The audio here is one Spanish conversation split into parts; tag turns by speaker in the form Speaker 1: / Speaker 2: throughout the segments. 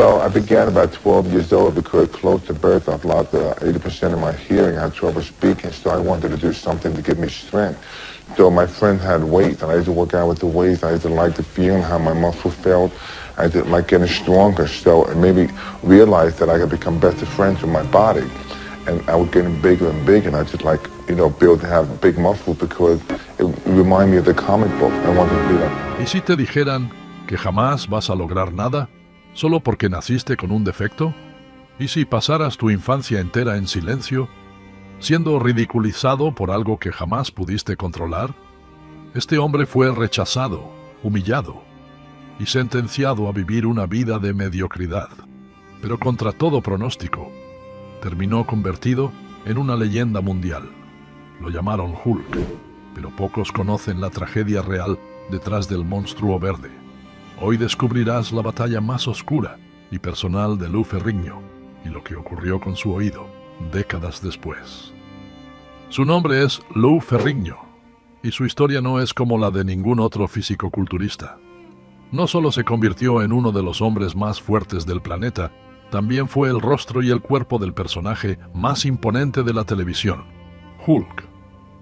Speaker 1: Well, I began about 12 years old because close to birth I've lost 80% of my hearing. I had trouble speaking, so I wanted to do something to give me strength. So my friends had weights, and I used to work out with the weights. I used to like the feeling how my muscles felt. I used to like getting stronger, so it made me realize that I could become better friends with my body. And I was getting bigger and bigger, and I just like, build to have big muscles because it reminded me of the comic book. I wanted to do that.
Speaker 2: ¿Y si te dijeran que jamás vas a lograr nada solo porque naciste con un defecto? ¿Y si pasaras tu infancia entera en silencio, siendo ridiculizado por algo que jamás pudiste controlar? Este hombre fue rechazado, humillado y sentenciado a vivir una vida de mediocridad. Pero contra todo pronóstico, terminó convertido en una leyenda mundial. Lo llamaron Hulk, pero pocos conocen la tragedia real detrás del monstruo verde. Hoy descubrirás la batalla más oscura y personal de Lou Ferrigno y lo que ocurrió con su oído décadas después. Su nombre es Lou Ferrigno y su historia no es como la de ningún otro fisicoculturista. No solo se convirtió en uno de los hombres más fuertes del planeta, también fue el rostro y el cuerpo del personaje más imponente de la televisión, Hulk.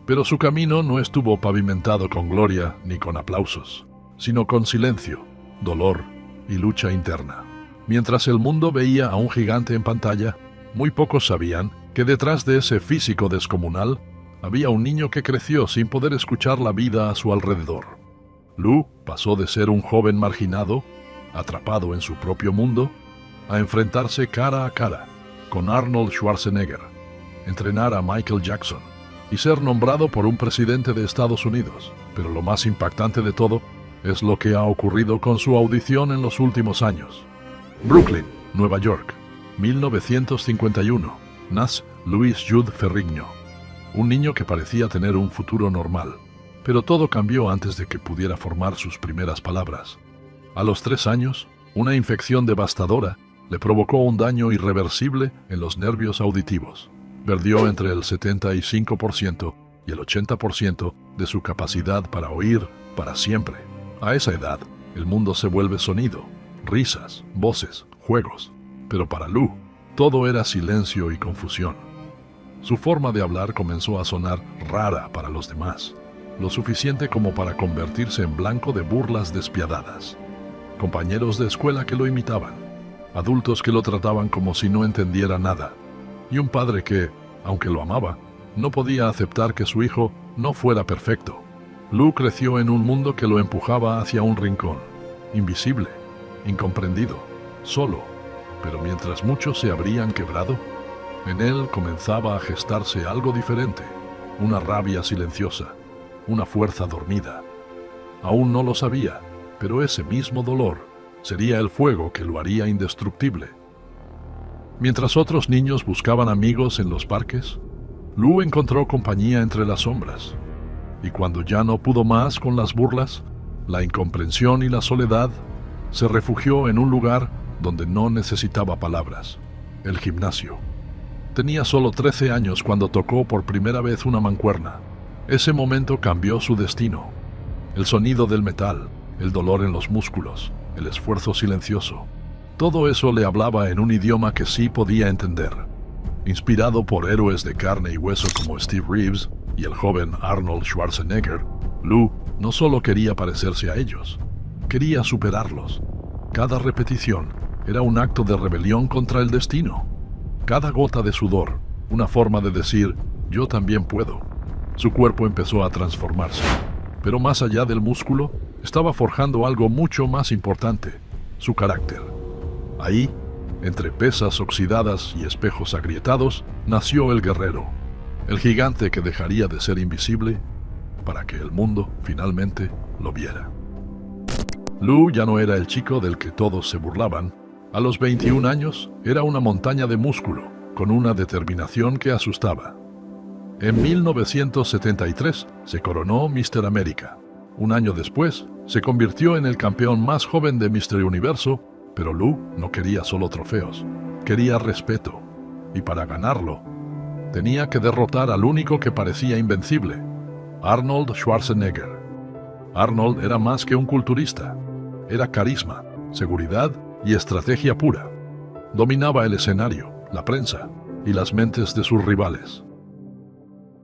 Speaker 2: Pero su camino no estuvo pavimentado con gloria ni con aplausos, sino con silencio, dolor y lucha interna. Mientras el mundo veía a un gigante en pantalla, muy pocos sabían que detrás de ese físico descomunal había un niño que creció sin poder escuchar la vida a su alrededor. Lou pasó de ser un joven marginado, atrapado en su propio mundo, a enfrentarse cara a cara con Arnold Schwarzenegger, entrenar a Michael Jackson y ser nombrado por un presidente de Estados Unidos. Pero lo más impactante de todo es lo que ha ocurrido con su audición en los últimos años. Brooklyn, Nueva York, 1951. Nace Louis Jude Ferrigno, un niño que parecía tener un futuro normal, pero todo cambió antes de que pudiera formar sus primeras palabras. A los 3 años, una infección devastadora le provocó un daño irreversible en los nervios auditivos. Perdió entre el 75% y el 80% de su capacidad para oír para siempre. A esa edad, el mundo se vuelve sonido, risas, voces, juegos. Pero para Lou, todo era silencio y confusión. Su forma de hablar comenzó a sonar rara para los demás, lo suficiente como para convertirse en blanco de burlas despiadadas. Compañeros de escuela que lo imitaban, adultos que lo trataban como si no entendiera nada, y un padre que, aunque lo amaba, no podía aceptar que su hijo no fuera perfecto. Lou creció en un mundo que lo empujaba hacia un rincón, invisible, incomprendido, solo. Pero mientras muchos se habrían quebrado, en él comenzaba a gestarse algo diferente, una rabia silenciosa, una fuerza dormida. Aún no lo sabía, pero ese mismo dolor sería el fuego que lo haría indestructible. Mientras otros niños buscaban amigos en los parques, Lou encontró compañía entre las sombras. Y cuando ya no pudo más con las burlas, la incomprensión y la soledad, se refugió en un lugar donde no necesitaba palabras: el gimnasio. Tenía solo 13 años cuando tocó por primera vez una mancuerna. Ese momento cambió su destino. El sonido del metal, el dolor en los músculos, el esfuerzo silencioso. Todo eso le hablaba en un idioma que sí podía entender. Inspirado por héroes de carne y hueso como Steve Reeves y el joven Arnold Schwarzenegger, Lou no solo quería parecerse a ellos, quería superarlos. Cada repetición era un acto de rebelión contra el destino. Cada gota de sudor, una forma de decir, yo también puedo. Su cuerpo empezó a transformarse, pero más allá del músculo, estaba forjando algo mucho más importante: su carácter. Ahí, entre pesas oxidadas y espejos agrietados, nació el guerrero, el gigante que dejaría de ser invisible para que el mundo finalmente lo viera. Lou ya no era el chico del que todos se burlaban. A los 21 años era una montaña de músculo, con una determinación que asustaba. En 1973 se coronó Mr. América. Un año después, se convirtió en el campeón más joven de Mr. Universo, pero Lou no quería solo trofeos, quería respeto. Y para ganarlo, tenía que derrotar al único que parecía invencible, Arnold Schwarzenegger. Arnold era más que un culturista. Era carisma, seguridad y estrategia pura. Dominaba el escenario, la prensa y las mentes de sus rivales.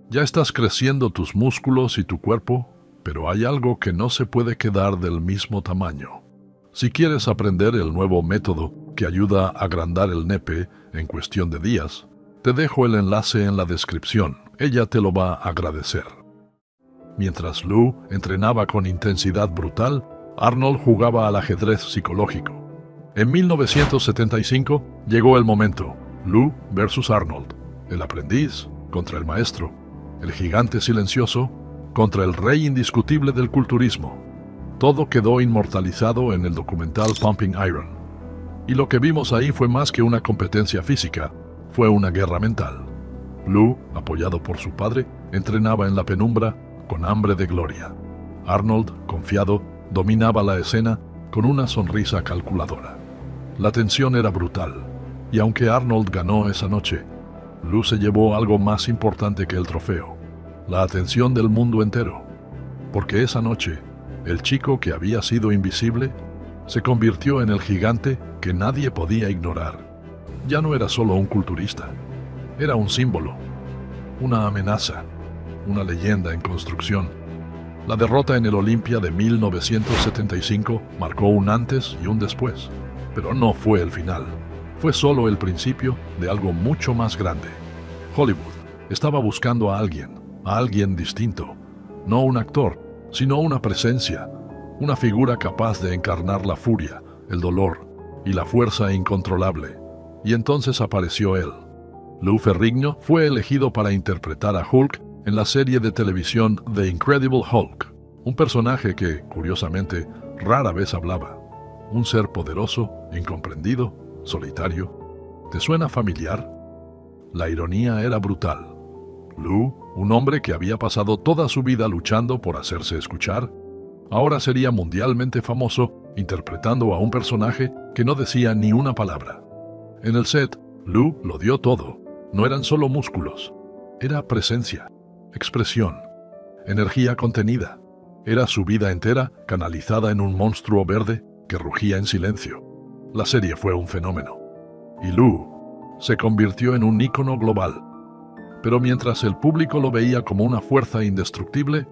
Speaker 2: Ya estás creciendo tus músculos y tu cuerpo, pero hay algo que no se puede quedar del mismo tamaño. Si quieres aprender el nuevo método que ayuda a agrandar el nepe en cuestión de días, te dejo el enlace en la descripción. Ella te lo va a agradecer. Mientras Lou entrenaba con intensidad brutal, Arnold jugaba al ajedrez psicológico. En 1975 llegó el momento. Lou versus Arnold. El aprendiz contra el maestro. El gigante silencioso contra el rey indiscutible del culturismo. Todo quedó inmortalizado en el documental Pumping Iron. Y lo que vimos ahí fue más que una competencia física, fue una guerra mental. Lou, apoyado por su padre, entrenaba en la penumbra con hambre de gloria. Arnold, confiado, dominaba la escena con una sonrisa calculadora. La tensión era brutal, y aunque Arnold ganó esa noche, Lou se llevó algo más importante que el trofeo, la atención del mundo entero, porque esa noche, el chico que había sido invisible se convirtió en el gigante que nadie podía ignorar. Ya no era solo un culturista, era un símbolo, una amenaza, una leyenda en construcción. La derrota en el Olympia de 1975 marcó un antes y un después, pero no fue el final. Fue solo el principio de algo mucho más grande. Hollywood estaba buscando a alguien distinto, no un actor, sino una presencia, una figura capaz de encarnar la furia, el dolor y la fuerza incontrolable. Y entonces apareció él. Lou Ferrigno fue elegido para interpretar a Hulk en la serie de televisión The Incredible Hulk, un personaje que, curiosamente, rara vez hablaba. Un ser poderoso, incomprendido, solitario. ¿Te suena familiar? La ironía era brutal. Lou, un hombre que había pasado toda su vida luchando por hacerse escuchar, ahora sería mundialmente famoso interpretando a un personaje que no decía ni una palabra. En el set, Lou lo dio todo. No eran solo músculos, era presencia, expresión, energía contenida. Era su vida entera canalizada en un monstruo verde que rugía en silencio. La serie fue un fenómeno. Y Lou se convirtió en un ícono global. Pero mientras el público lo veía como una fuerza indestructible,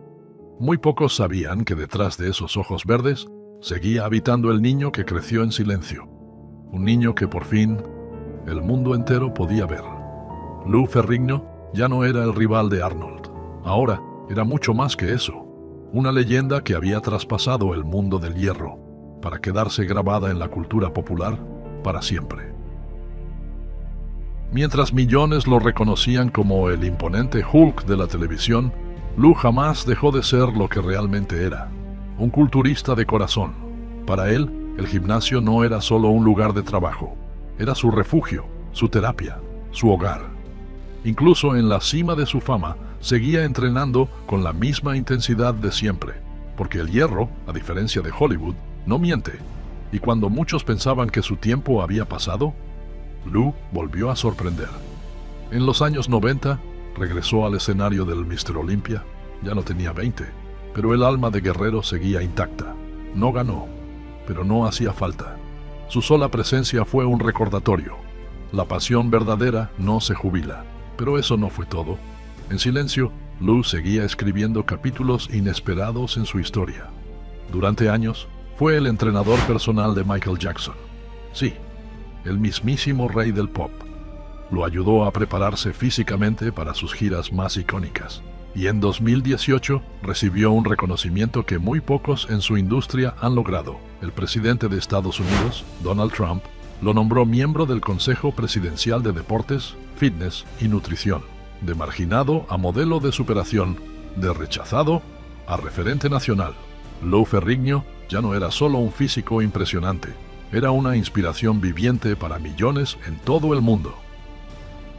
Speaker 2: muy pocos sabían que detrás de esos ojos verdes seguía habitando el niño que creció en silencio. Un niño que por fin el mundo entero podía ver. Lou Ferrigno ya no era el rival de Arnold. Ahora era mucho más que eso. Una leyenda que había traspasado el mundo del hierro para quedarse grabada en la cultura popular para siempre. Mientras millones lo reconocían como el imponente Hulk de la televisión, Lou jamás dejó de ser lo que realmente era, un culturista de corazón. Para él, el gimnasio no era solo un lugar de trabajo, era su refugio, su terapia, su hogar. Incluso en la cima de su fama, seguía entrenando con la misma intensidad de siempre, porque el hierro, a diferencia de Hollywood, no miente. Y cuando muchos pensaban que su tiempo había pasado, Lou volvió a sorprender. En los años 90, regresó al escenario del Mr. Olympia. Ya no tenía 20, pero el alma de guerrero seguía intacta. No ganó, pero no hacía falta. Su sola presencia fue un recordatorio. La pasión verdadera no se jubila. Pero eso no fue todo. En silencio, Lou seguía escribiendo capítulos inesperados en su historia. Durante años, fue el entrenador personal de Michael Jackson. Sí, el mismísimo rey del pop. Lo ayudó a prepararse físicamente para sus giras más icónicas. Y en 2018 recibió un reconocimiento que muy pocos en su industria han logrado. El presidente de Estados Unidos, Donald Trump, lo nombró miembro del Consejo Presidencial de Deportes, Fitness y Nutrición. De marginado a modelo de superación, de rechazado a referente nacional. Lou Ferrigno ya no era solo un físico impresionante, era una inspiración viviente para millones en todo el mundo.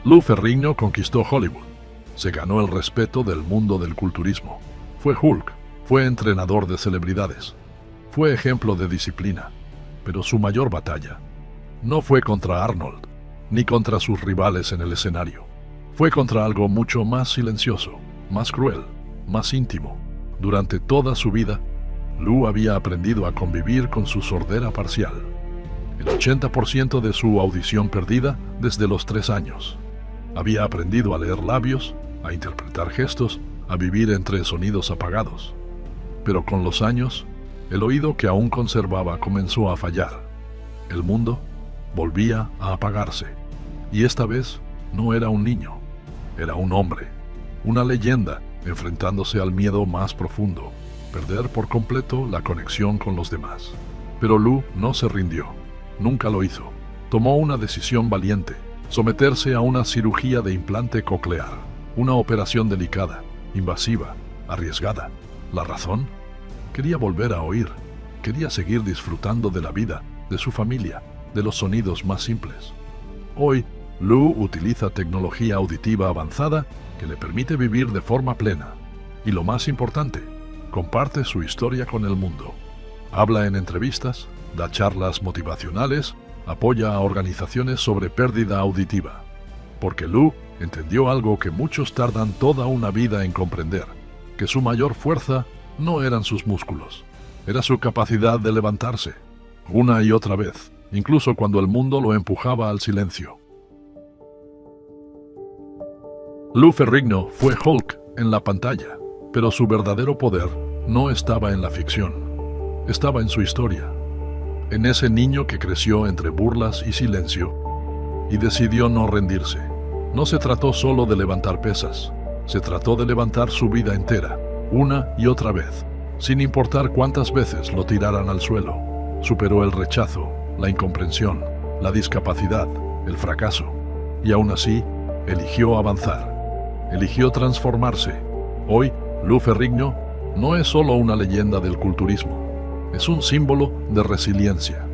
Speaker 2: Lou Ferrigno conquistó Hollywood, se ganó el respeto del mundo del culturismo. Fue Hulk, fue entrenador de celebridades, fue ejemplo de disciplina, pero su mayor batalla no fue contra Arnold, ni contra sus rivales en el escenario. Fue contra algo mucho más silencioso, más cruel, más íntimo. Durante toda su vida, Lou había aprendido a convivir con su sordera parcial. el 80% de su audición perdida desde los 3 años. Había aprendido a leer labios, a interpretar gestos, a vivir entre sonidos apagados. Pero con los años, el oído que aún conservaba comenzó a fallar. El mundo volvía a apagarse. Y esta vez no era un niño, era un hombre, una leyenda enfrentándose al miedo más profundo, perder por completo la conexión con los demás. Pero Lou no se rindió, nunca lo hizo. Tomó una decisión valiente, someterse a una cirugía de implante coclear, una operación delicada, invasiva, arriesgada. ¿La razón? Quería volver a oír, quería seguir disfrutando de la vida, de su familia, de los sonidos más simples. Hoy, Lou utiliza tecnología auditiva avanzada que le permite vivir de forma plena. Y lo más importante, comparte su historia con el mundo. Habla en entrevistas, da charlas motivacionales, apoya a organizaciones sobre pérdida auditiva. Porque Lou entendió algo que muchos tardan toda una vida en comprender, que su mayor fuerza no eran sus músculos, era su capacidad de levantarse, una y otra vez, incluso cuando el mundo lo empujaba al silencio. Lou Ferrigno fue Hulk en la pantalla, pero su verdadero poder no estaba en la ficción, estaba en su historia, en ese niño que creció entre burlas y silencio y decidió no rendirse. No se trató solo de levantar pesas, se trató de levantar su vida entera, una y otra vez, sin importar cuántas veces lo tiraran al suelo. Superó el rechazo, la incomprensión, la discapacidad, el fracaso, y aún así, eligió avanzar. Eligió transformarse. Hoy, Lou Ferrigno no es solo una leyenda del culturismo, es un símbolo de resiliencia,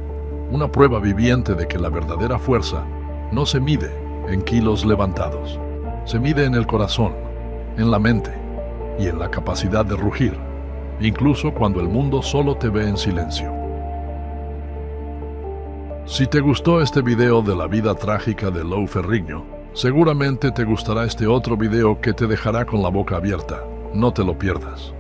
Speaker 2: una prueba viviente de que la verdadera fuerza no se mide en kilos levantados, se mide en el corazón, en la mente y en la capacidad de rugir, incluso cuando el mundo solo te ve en silencio. Si te gustó este video de la vida trágica de Lou Ferrigno, seguramente te gustará este otro video que te dejará con la boca abierta. No te lo pierdas.